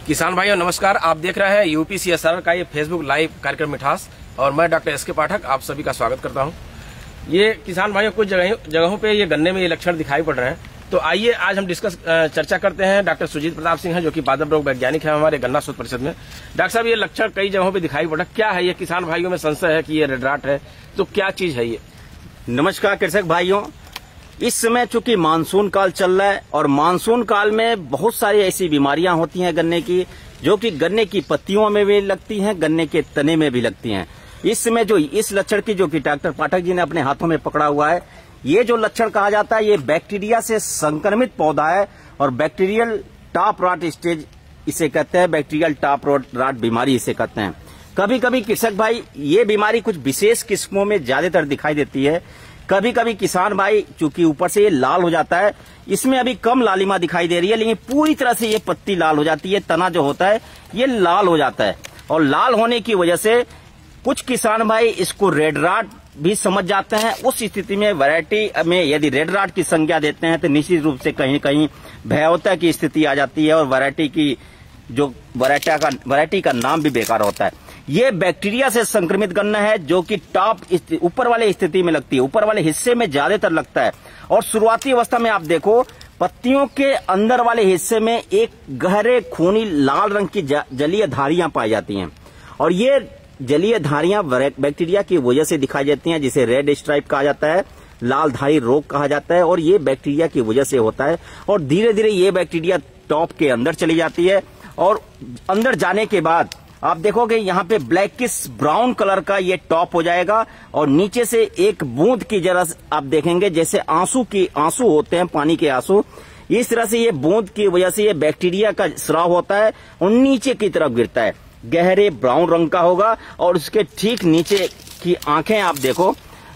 किसान भाइयों नमस्कार। आप देख रहे हैं यूपीसीएसआर का ये फेसबुक लाइव कार्यक्रम मिठास और मैं डॉक्टर एस के पाठक आप सभी का स्वागत करता हूं। ये किसान भाइयों कुछ जगहों पे ये गन्ने में ये लक्षण दिखाई पड़ रहे हैं, तो आइए आज हम चर्चा करते हैं। डॉक्टर सुजीत प्रताप सिंह हैं जो कि पादप रोग वैज्ञानिक है हमारे गन्ना शोध परिषद में। डॉक्टर साहब, ये लक्षण कई जगहों पे दिखाई पड़ रहा है, क्या है ये? किसान भाइयों में संशय है कि ये रेड राट है, तो क्या चीज है ये? नमस्कार कृषक भाइयों, इस समय चूंकि मानसून काल चल रहा है और मानसून काल में बहुत सारी ऐसी बीमारियां होती हैं गन्ने की, जो कि गन्ने की पत्तियों में भी लगती हैं, गन्ने के तने में भी लगती हैं। इस समय जो इस लक्षण की जो कि डॉक्टर पाठक जी ने अपने हाथों में पकड़ा हुआ है, ये जो लक्षण कहा जाता है, ये बैक्टीरिया से संक्रमित पौधा है और बैक्टीरियल टॉप रॉट स्टेज इसे कहते हैं, बैक्टीरियल टॉप रॉट बीमारी इसे कहते हैं। कभी कभी कृषक भाई ये बीमारी कुछ विशेष किस्मों में ज्यादातर दिखाई देती है। कभी कभी किसान भाई चूंकि ऊपर से ये लाल हो जाता है, इसमें अभी कम लालिमा दिखाई दे रही है, लेकिन पूरी तरह से ये पत्ती लाल हो जाती है, तना जो होता है ये लाल हो जाता है। और लाल होने की वजह से कुछ किसान भाई इसको रेड राट भी समझ जाते हैं। उस स्थिति में वैरायटी में यदि रेड राट की संज्ञा देते हैं तो निश्चित रूप से कहीं कहीं भयावता की स्थिति आ जाती है और वैरायटी की जो वैरायटी का नाम भी बेकार होता है। ये बैक्टीरिया से संक्रमित गन्ना है जो कि टॉप ऊपर वाले स्थिति में लगती है, ऊपर वाले हिस्से में ज्यादातर लगता है। और शुरुआती अवस्था में आप देखो पत्तियों के अंदर वाले हिस्से में एक गहरे खूनी लाल रंग की जलीय धारियां पाई जाती हैं और ये जलीय धारियां बैक्टीरिया की वजह से दिखाई देती हैं, जिसे रेड स्ट्राइप कहा जाता है, लाल धारी रोग कहा जाता है। और ये बैक्टीरिया की वजह से होता है और धीरे धीरे ये बैक्टीरिया टॉप के अंदर चली जाती है और अंदर जाने के बाद आप देखोगे यहाँ पे ब्लैकिश ब्राउन कलर का ये टॉप हो जाएगा और नीचे से एक बूंद की जरा आप देखेंगे जैसे आंसू होते हैं, पानी के आंसू, इस तरह से ये बूंद की वजह से ये बैक्टीरिया का स्राव होता है और नीचे की तरफ गिरता है, गहरे ब्राउन रंग का होगा। और उसके ठीक नीचे की आंखें आप देखो,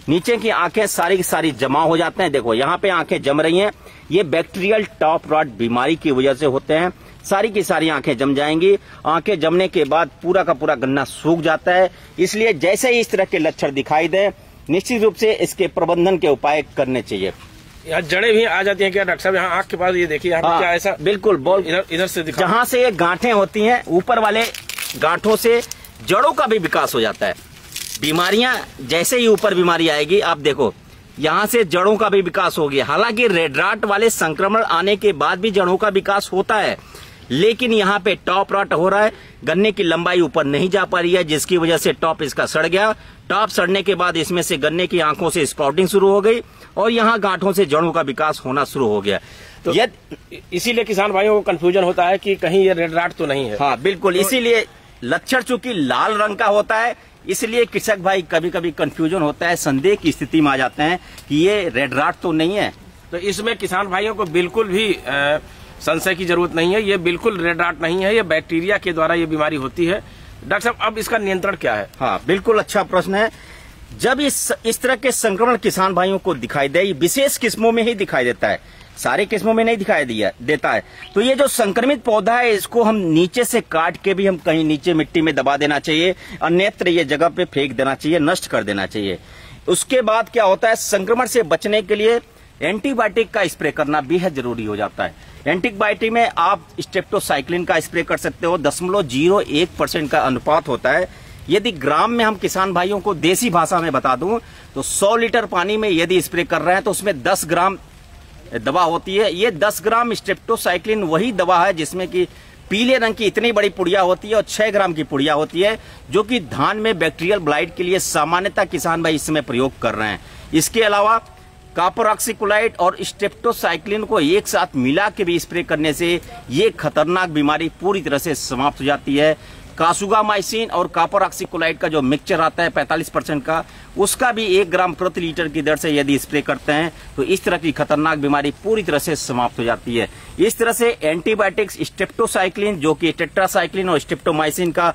नीचे की आंखें सारी की सारी जमा हो जाते हैं। देखो यहाँ पे आंखें जम रही हैं, ये बैक्टीरियल टॉप रॉट बीमारी की वजह से होते हैं। सारी की सारी आंखें जम जाएंगी, आंखें जमने के बाद पूरा का पूरा गन्ना सूख जाता है। इसलिए जैसे ही इस तरह के लक्षण दिखाई दे, निश्चित रूप से इसके प्रबंधन के उपाय करने चाहिए। यहाँ जड़ें भी आ जाती हैं क्या डॉक्टर साहब? यहाँ आंख के पास ये देखिए, यहाँ क्या ऐसा? बिल्कुल, इधर से दिखा, जहाँ से ये गांठें होती हैं, ऊपर वाले गांठों से जड़ों का भी विकास हो जाता है। बीमारियां जैसे ही ऊपर बीमारी आएगी, आप देखो यहाँ से जड़ों का भी विकास हो गया। हालांकि रेड राट वाले संक्रमण आने के बाद भी जड़ों का विकास होता है, लेकिन यहाँ पे टॉप रॉट हो रहा है, गन्ने की लंबाई ऊपर नहीं जा पा रही है, जिसकी वजह से टॉप इसका सड़ गया। टॉप सड़ने के बाद इसमें से गन्ने की आंखों से स्प्राउटिंग शुरू हो गई और यहाँ गांठों से जड़ों का विकास होना शुरू हो गया। तो इसीलिए किसान भाइयों को कंफ्यूजन होता है कि कहीं ये रेड राट तो नहीं है। हाँ बिल्कुल, तो इसीलिए लक्षण चूंकि लाल रंग का होता है, इसलिए कृषक भाई कभी कभी कंफ्यूजन होता है, संदेह की स्थिति में आ जाते हैं कि ये रेड राट तो नहीं है। तो इसमें किसान भाइयों को बिल्कुल भी संशय की जरूरत नहीं है, ये बिल्कुल रेड राट नहीं है, ये बैक्टीरिया के द्वारा ये बीमारी होती है। डॉक्टर साहब, अब इसका नियंत्रण क्या है? हाँ बिल्कुल, अच्छा प्रश्न है। जब इस तरह के संक्रमण किसान भाइयों को दिखाई दे, विशेष किस्मों में ही दिखाई देता है, सारे किस्मों में नहीं दिखाई देता है, तो ये जो संक्रमित पौधा है इसको हम नीचे से काट के भी हम कहीं नीचे मिट्टी में दबा देना चाहिए, अन्यत्र ये जगह पे फेंक देना चाहिए, नष्ट कर देना चाहिए। उसके बाद क्या होता है, संक्रमण से बचने के लिए एंटीबायोटिक का स्प्रे करना बेहद जरूरी हो जाता है। एंटीबायोटिक में आप स्ट्रेप्टोसाइक्लिन का स्प्रे कर सकते हो, 0.01% का अनुपात होता है। यदि ग्राम में हम किसान भाइयों को देसी भाषा में बता दूं तो 100 लीटर पानी में यदि स्प्रे कर रहे हैं तो उसमें 10 ग्राम दवा होती है। ये 10 ग्राम स्ट्रेप्टोसाइक्लिन वही दवा है जिसमें कि पीले रंग की इतनी बड़ी पुड़िया होती है और 6 ग्राम की पुड़िया होती है, जो कि धान में बैक्टीरियल ब्लाइट के लिए सामान्यतः किसान भाई इस समय प्रयोग कर रहे हैं। इसके अलावा कॉपर ऑक्सीक्लोराइड और स्ट्रेप्टोसाइक्लिन को एक साथ मिला के भी स्प्रे करने से ये खतरनाक बीमारी पूरी तरह से समाप्त हो जाती है। कासुगामाइसिन और कॉपर ऑक्सीक्लोराइड का जो मिक्सचर आता है 45% का, उसका भी 1 ग्राम प्रति लीटर की दर से यदि स्प्रे करते हैं तो इस तरह की खतरनाक बीमारी पूरी तरह से समाप्त हो जाती है। इस तरह से एंटीबायोटिक्स स्ट्रेप्टोसाइक्लिन जो कि टेट्रासाइक्लिन और स्ट्रेप्टोमाइसिन का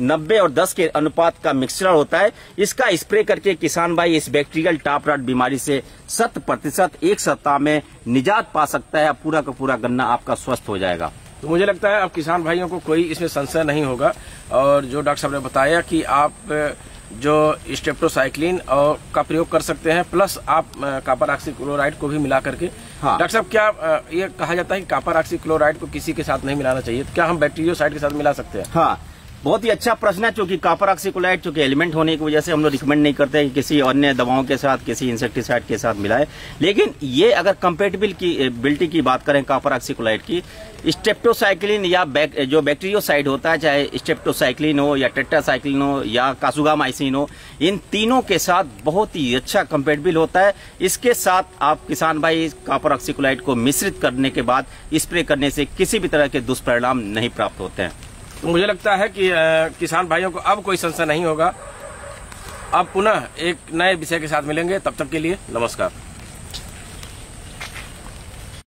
90 और 10 के अनुपात का मिक्सचर होता है, इसका स्प्रे करके किसान भाई इस बैक्टीरियल टॉप रॉट बीमारी से 100% एक सप्ताह में निजात पा सकता है। पूरा का पूरा गन्ना आपका स्वस्थ हो जाएगा। तो मुझे लगता है अब किसान भाइयों को कोई इसमें संशय नहीं होगा और जो डॉक्टर साहब ने बताया कि आप जो स्ट्रेप्टोसाइक्लिन और का प्रयोग कर सकते हैं, प्लस आप कॉपर ऑक्सीक्लोराइड को भी मिला करके। हाँ। डॉक्टर साहब, क्या ये कहा जाता है कि कॉपर ऑक्सीक्लोराइड को किसी के साथ नहीं मिलाना चाहिए, क्या हम बैक्टीरियोसाइड के साथ मिला सकते हैं? हाँ, बहुत ही अच्छा प्रश्न है। चूंकि कॉपर ऑक्सीक्लोराइड चूंकि एलिमेंट होने की वजह से हम लोग रिकमेंड नहीं करते हैं कि किसी अन्य दवाओं के साथ, किसी इंसेक्टिसाइड के साथ मिलाए। लेकिन ये अगर कंपेटेबिलिटी की बात करें कॉपर ऑक्सीक्लोराइड की, स्ट्रेप्टोसाइक्लिन या जो बैक्टीरियोसाइड होता है, चाहे स्ट्रेप्टोसाइक्लिन हो या टेट्रासाइक्लिन हो या कासुगामाइसिन हो, इन तीनों के साथ बहुत ही अच्छा कंपेटेबल होता है। इसके साथ आप किसान भाई कॉपर ऑक्सीक्लोराइड को मिश्रित करने के बाद स्प्रे करने से किसी भी तरह के दुष्परिणाम नहीं प्राप्त होते हैं। तो मुझे लगता है कि किसान भाइयों को अब कोई संशय नहीं होगा। अब पुनः एक नए विषय के साथ मिलेंगे, तब तक के लिए नमस्कार।